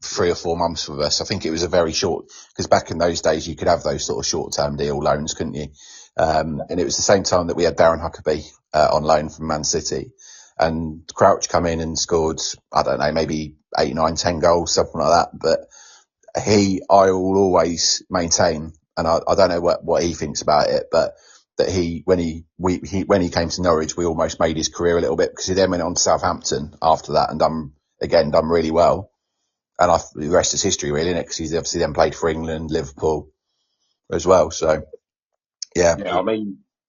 3 or 4 months with us. I think it was a very short, because back in those days you could have those sort of short-term deal loans, couldn't you? And it was the same time that we had Darren Huckabee on loan from Man City, and Crouch come in and scored, I don't know, maybe 8, 9, 10 goals, something like that. But I will always maintain, and I don't know what he thinks about it, but that when he came to Norwich, we almost made his career a little bit, because he then went on to Southampton after that and done really well. And the rest is history, really, isn't it? Because he's obviously then played for England, Liverpool as well. So yeah, Yeah,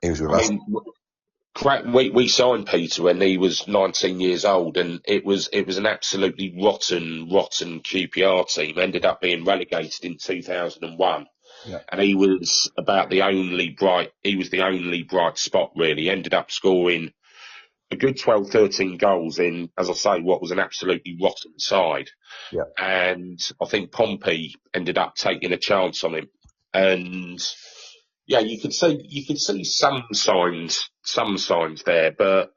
he was with I us. mean, we signed Peter when he was 19 years old, and it was an absolutely rotten QPR team. Ended up being relegated in 2001, Yeah, and he was the only bright spot, really. Ended up scoring a good 12, 13 goals in, as I say, what was an absolutely rotten side. yeah, And I think Pompey ended up taking a chance on him. And yeah, you could see some signs there, but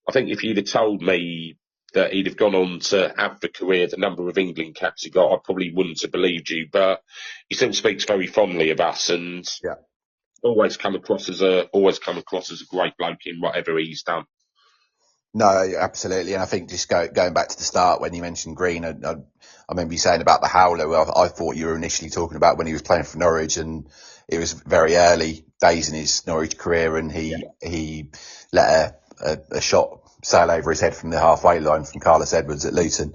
I think if you'd have told me that he'd have gone on to have the career, the number of England caps he got, I probably wouldn't have believed you. But he still speaks very fondly of us, and yeah. always come across as a great bloke in whatever he's done. No, absolutely. And I think just going back to the start when you mentioned Green, I remember you saying about the howler. I thought you were initially talking about when he was playing for Norwich, and it was very early days in his Norwich career, and he let a shot sail over his head from the halfway line from Carlos Edwards at Luton,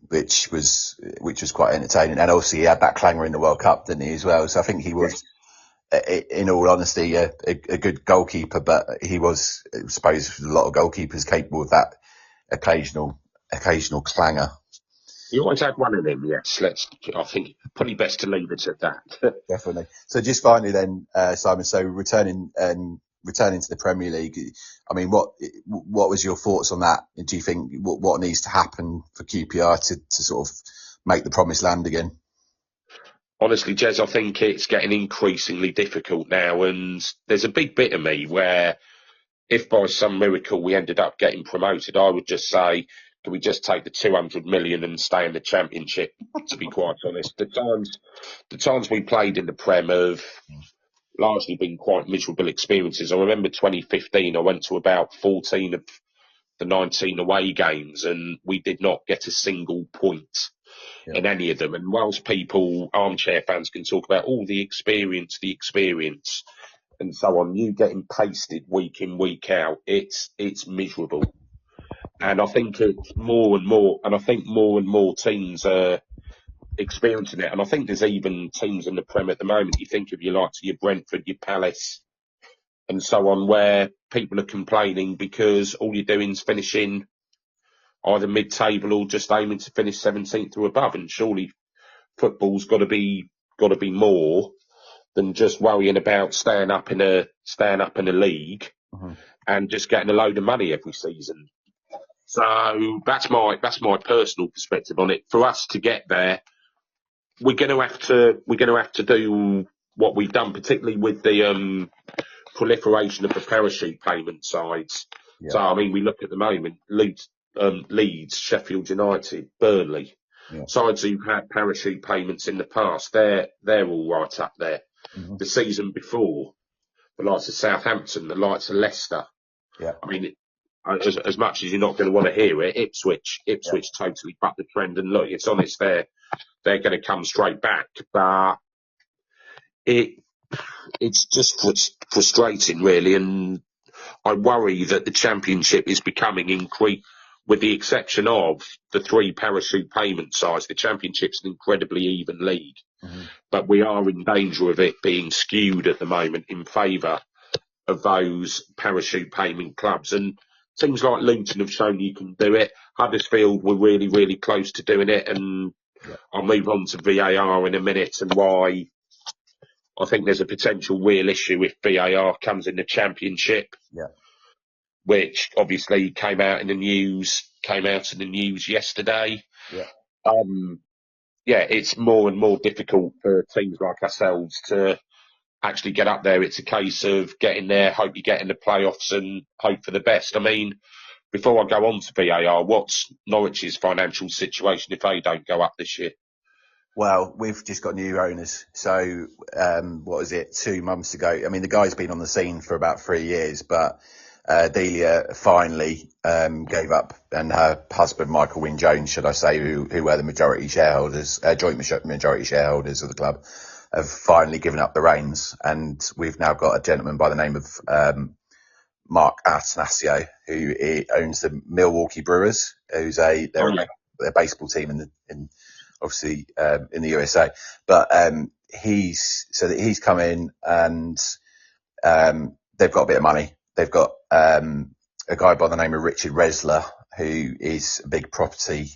which was quite entertaining. And also he had that clanger in the World Cup, didn't he, as well? So I think he was, in all honesty, a good goalkeeper, but he was, I suppose, a lot of goalkeepers capable of that occasional clanger. He always had one in him, yes. I think probably best to leave it at that. Definitely. So just finally then, Simon, so returning to the Premier League, I mean, what was your thoughts on that? Do you think what needs to happen for QPR to sort of make the promised land again? Honestly, Jez, I think it's getting increasingly difficult now, and there's a big bit of me where if by some miracle we ended up getting promoted, I would just say, can we just take the 200 million and stay in the Championship, to be quite honest. The times we played in the Prem have largely been quite miserable experiences. I remember 2015, I went to about 14 of the 19 away games, and we did not get a single point in any of them. And whilst armchair fans, can talk about all the experience, and so on, you getting pasted week in, week out, it's miserable. And I think it's more and more teams are experiencing it. And I think there's even teams in the Prem at the moment. You think of your Brentford, your Palace, and so on, where people are complaining because all you're doing is finishing either mid-table or just aiming to finish 17th or above. And surely football's got to be more than just worrying about staying up in a league and just getting a load of money every season. So that's my personal perspective on it. For us to get there, we're going to have to do what we've done, particularly with the proliferation of the parachute payment sides. Yeah. So I mean, we look at the moment, Leeds, Sheffield United, Burnley, sides who've had parachute payments in the past. They're all right up there. Mm-hmm. The season before, the likes of Southampton, the likes of Leicester. Yeah. I mean, as much as you're not going to want to hear it, Ipswich totally bucked the trend. And look, it's honest, they're going to come straight back. But it's just frustrating, really. And I worry that the Championship is becoming with the exception of the 3 parachute payment sides, the Championship's an incredibly even league. Mm-hmm. But we are in danger of it being skewed at the moment in favour of those parachute payment clubs. And things like Luton have shown you can do it. Huddersfield were really, really close to doing it. And I'll move on to VAR in a minute and why I think there's a potential real issue if VAR comes in the Championship. Yeah. Which obviously came out in the news yesterday. Yeah. It's more and more difficult for teams like ourselves to actually get up there. It's a case of getting there, hope you get in the playoffs and hope for the best. I mean, before I go on to VAR, what's Norwich's financial situation if they don't go up this year? Well, we've just got new owners. So, what was it, 2 months ago? I mean, the guy's been on the scene for about 3 years, but Delia finally gave up, and her husband Michael Wynne Jones, should I say, who were the majority shareholders, joint majority shareholders of the club, have finally given up the reins, and we've now got a gentleman by the name of Mark Atanasio, who owns the Milwaukee Brewers, who's a baseball team in obviously in the USA, but he's come in, and they've got a bit of money. They've got a guy by the name of Richard Resler, who is a big property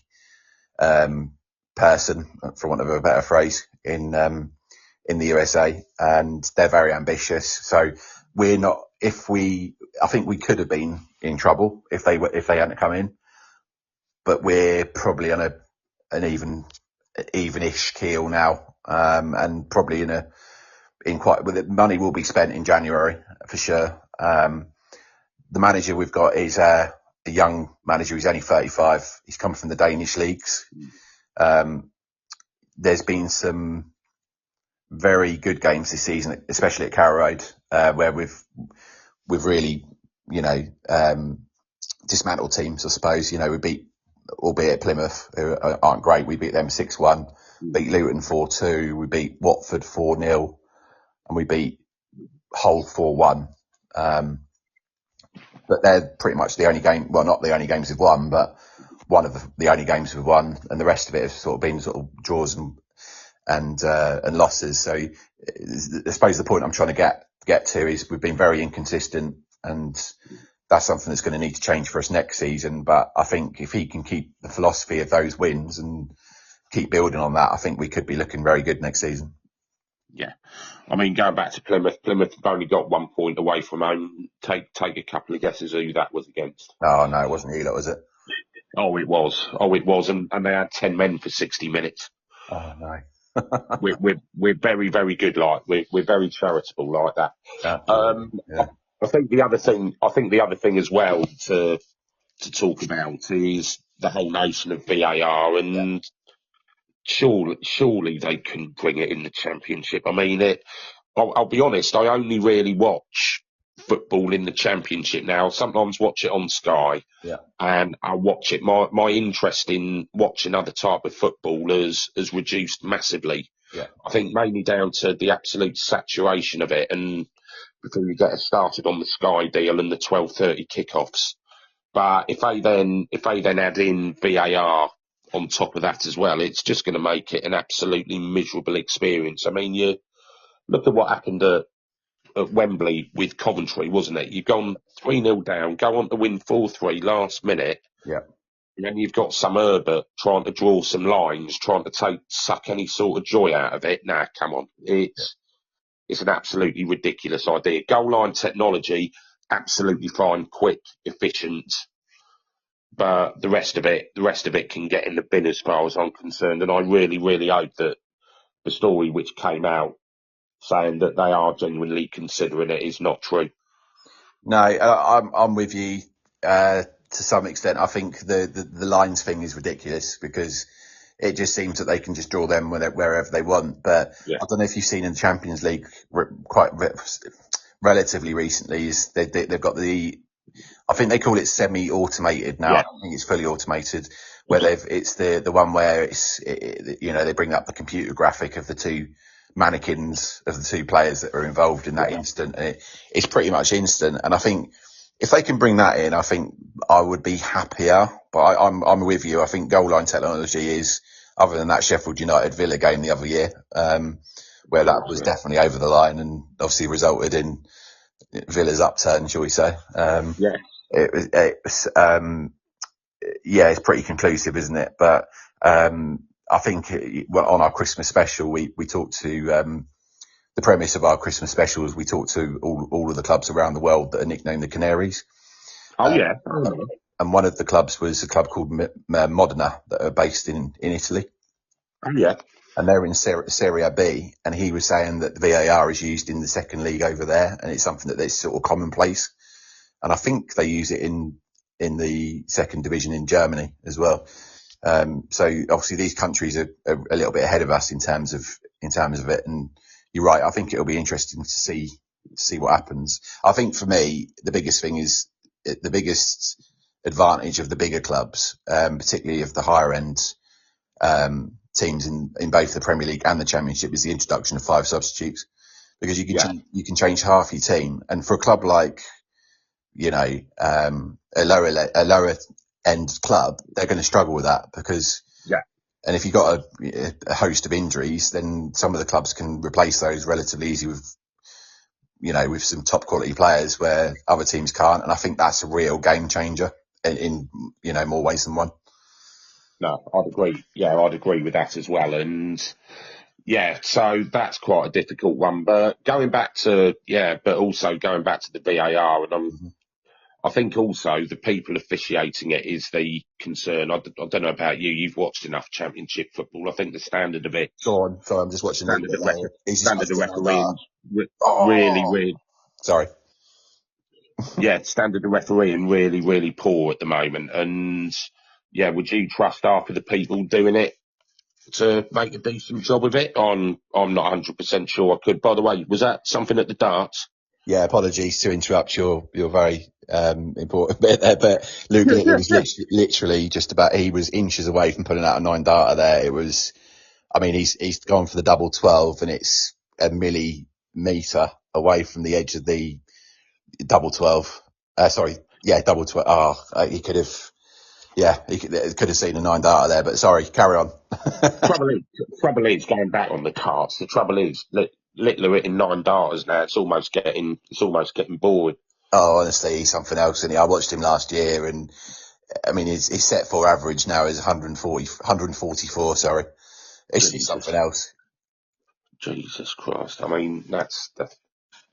person, for want of a better phrase, in the USA, and they're very ambitious. So we're not. I think we could have been in trouble if they hadn't come in, but we're probably on an even-ish keel now, and probably with the money will be spent in January for sure. The manager we've got is a young manager. He's only 35. He's come from the Danish leagues. There's been some very good games this season, especially at Carrow Road, where we've really, dismantled teams, I suppose. We beat, albeit Plymouth, who aren't great, we beat them 6-1, beat Luton 4-2, we beat Watford 4-0, and we beat Hull 4-1. But they're pretty much the only game, well, not the only games we've won, but one of the only games we've won, and the rest of it has sort of been sort of draws and losses. So I suppose the point I'm trying to get to is we've been very inconsistent, and that's something that's going to need to change for us next season. But I think if he can keep the philosophy of those wins and keep building on that, I think we could be looking very good next season. Yeah. I mean, going back to Plymouth have only got 1 point away from home. Take a couple of guesses who that was against. Oh, no, it wasn't you, was it? Oh, it was. And they had 10 men for 60 minutes. Oh, no. we're very, very good. We're very charitable like that. Yeah. I think the other thing as well to talk about is the whole notion of VAR, and surely they can bring it in the Championship. I mean, I'll be honest, I only really watch football in the Championship now. Sometimes watch it on Sky, and I watch it. My interest in watching other type of football has reduced massively. Yeah. I think mainly down to the absolute saturation of it, and before you get started on the Sky deal and the 12:30 kickoffs. But if they then add in VAR on top of that as well, it's just going to make it an absolutely miserable experience. I mean, you look at what happened at Wembley with Coventry, wasn't it? You've gone 3-0 down, go on to win 4-3 last minute. Yeah. And then you've got some Herbert trying to draw some lines, trying to suck any sort of joy out of it. Nah, come on. It's an absolutely ridiculous idea. Goal line technology, absolutely fine, quick, efficient. But the rest of it can get in the bin as far as I'm concerned. And I really, really hope that the story which came out saying that they are genuinely considering it is not true. No, I'm with you to some extent. I think the lines thing is ridiculous because it just seems that they can just draw them wherever they want. But I don't know if you've seen in the Champions League quite relatively recently, is they've got I think they call it semi-automated now. I don't think it's fully automated. Where it's the one where they bring up the computer graphic of the two mannequins of the two players that are involved in that instant. And it's pretty much instant. And I think if they can bring that in, I think I would be happier. But I'm with you. I think goal line technology is, other than that Sheffield United Villa game the other year, where that was definitely over the line and obviously resulted in Villa's upturn, shall we say? It's pretty conclusive, isn't it? But I think on our Christmas special, we talked to the premise of our Christmas special is we talked to all of the clubs around the world that are nicknamed the Canaries. And one of the clubs was a club called Modena that are based in Italy. And they're in Serie B, and he was saying that the VAR is used in the second league over there, and it's something that is sort of commonplace. And I think they use it in the second division in Germany as well. So obviously these countries are a little bit ahead of us in terms of it. And you're right. I think it'll be interesting to see what happens. I think for me, the biggest thing is the biggest advantage of the bigger clubs, particularly of the higher end teams in both the Premier League and the Championship, is the introduction of 5 substitutes, because you can change half your team. And for a club like, a lower end club, they're going to struggle with that because. Yeah. And if you've got a host of injuries, then some of the clubs can replace those relatively easy with some top quality players where other teams can't. And I think that's a real game changer in more ways than one. No, I'd agree. Yeah, I'd agree with that as well. And yeah, so that's quite a difficult one. But also going back to the VAR, and I think also the people officiating it is the concern. I don't know about you. You've watched enough Championship football. I think the standard of it. Go on. Sorry, I'm just watching a little bit later. Standard of refereeing really. Sorry. Yeah, standard of refereeing really, really poor at the moment. And yeah, would you trust half of the people doing it to make a decent job of it? I'm not 100% sure I could. By the way, was that something at the darts? Yeah, apologies to interrupt your very important bit there, but Luke Littler was literally just about, he was inches away from putting out a 9-darter there. It was, I mean, he's gone for the double 12 and it's a millimetre away from the edge of the double 12. Double 12. He could have seen a 9-darter there, but sorry, carry on. Trouble is going back on the cards. The trouble is Littler hitting 9-darters now. It's almost getting bored. Oh, honestly, he's something else. And I watched him last year, and I mean, his set for average now is 144. Sorry, it's just something else. Jesus Christ! I mean, that's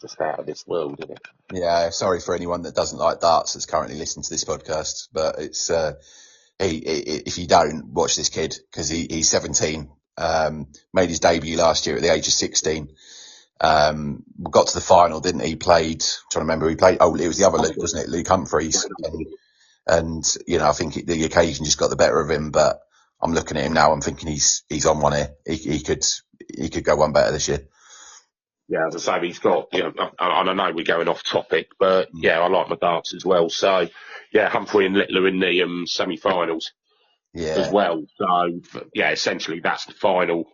just out of this world, isn't it? Yeah, sorry for anyone that doesn't like darts that's currently listening to this podcast, but it's if you don't watch this kid, because he's 17, made his debut last year at the age of 16. Got to the final, didn't he? Played, I'm trying to remember, it was the other Luke, wasn't it? Luke Humphreys. And I think the occasion just got the better of him, but I'm looking at him now, I'm thinking he's on one here. He could go one better this year. Yeah, as I say, he's got, and I know we're going off topic, but yeah, I like my darts as well. So yeah, Humphrey and Littler in the semi-finals as well. So yeah, essentially that's the final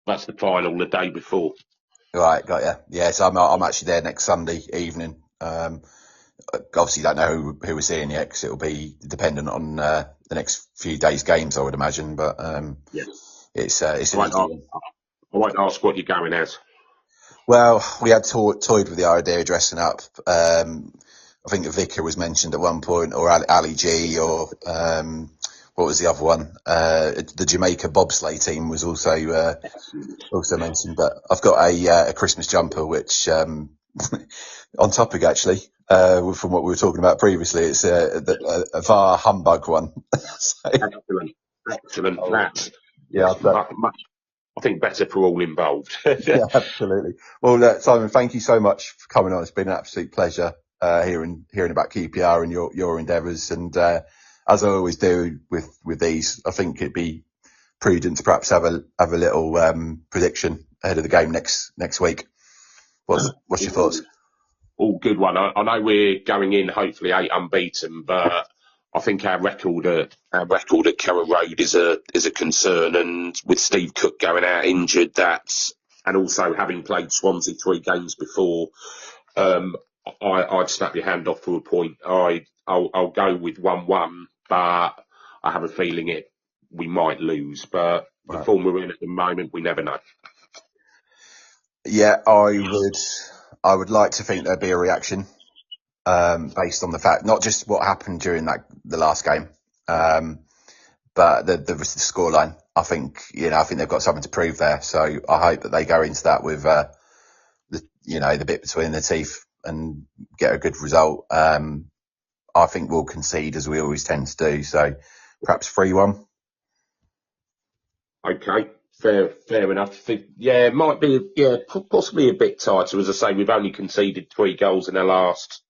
the day before. Right, got you. Yeah, so I'm actually there next Sunday evening. Obviously don't know who we're seeing yet, because it'll be dependent on the next few days' games, I would imagine. But it's an easy one. I won't ask what you're going as. Well, we had toyed with the idea of dressing up. I think the Vicar was mentioned at one point, or Ali G, or what was the other one? The Jamaica bobsleigh team was also mentioned. But I've got a Christmas jumper, which on topic actually, from what we were talking about previously, it's a VAR humbug one. So, excellent. I think better for all involved. Yeah, absolutely. Well, Simon, thank you so much for coming on. It's been an absolute pleasure hearing about QPR and your endeavours. And as I always do with these, I think it'd be prudent to perhaps have a little prediction ahead of the game next week. What's your thoughts? All good one. I know we're going in hopefully 8 unbeaten, but I think our record at Carrow Road is a concern, and with Steve Cook going out injured, and also having played Swansea 3 games before, I'd snap your hand off for a point. I'll go with 1-1, but I have a feeling we might lose. But the form we're in at the moment, we never know. Yeah, I would like to think there'd be a reaction. Based on the fact, not just what happened during the last game, but the scoreline. I think they've got something to prove there. So I hope that they go into that with the bit between their teeth and get a good result. I think we'll concede, as we always tend to do. So perhaps 3-1. Okay. Fair enough. Yeah, it might be, possibly a bit tighter. As I say, we've only conceded 3 goals in our last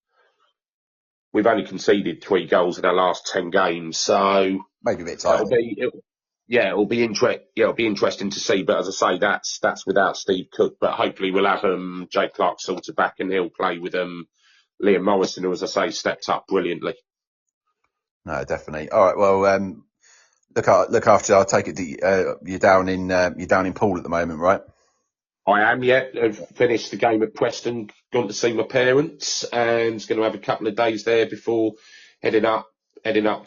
10 games, so maybe a bit tighter. It'll be interesting to see. But as I say, that's without Steve Cook. But hopefully we'll have Jake Clark Salter back, and he'll play with Liam Morrison, who, as I say, stepped up brilliantly. No, definitely. All right. Well, look after. I'll take it. You're down in Poole at the moment, right? I am, yeah. I've finished the game at Preston, gone to see my parents, and going to have a couple of days there before heading up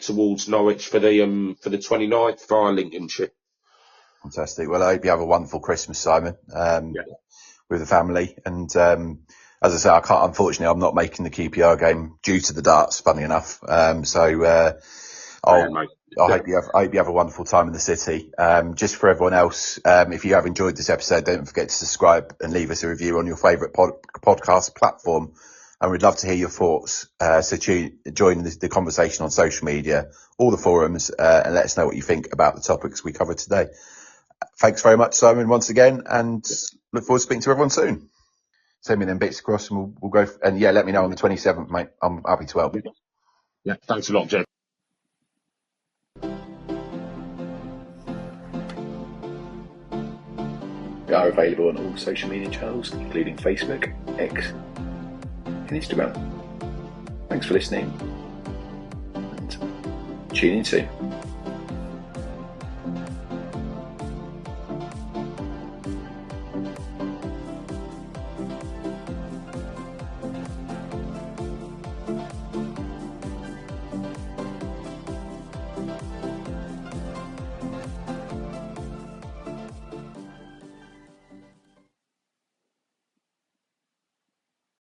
towards Norwich for the 29th via Lincolnshire. Fantastic. Well, I hope you have a wonderful Christmas, Simon, Yeah. with the family. And as I say, unfortunately, I'm not making the QPR game due to the darts, funny enough. I hope you have a wonderful time in the city. Just for everyone else, if you have enjoyed this episode, don't forget to subscribe and leave us a review on your favourite podcast platform. And we'd love to hear your thoughts. So join the conversation on social media, all the forums, and let us know what you think about the topics we covered today. Thanks very much, Simon, once again, and look forward to speaking to everyone soon. Send me them bits across and we'll go. And yeah, let me know on the 27th, mate. I'm happy to help. Yeah, thanks a lot, Jeff. We are available on all social media channels, including Facebook, X, and Instagram. Thanks for listening, and tune in soon.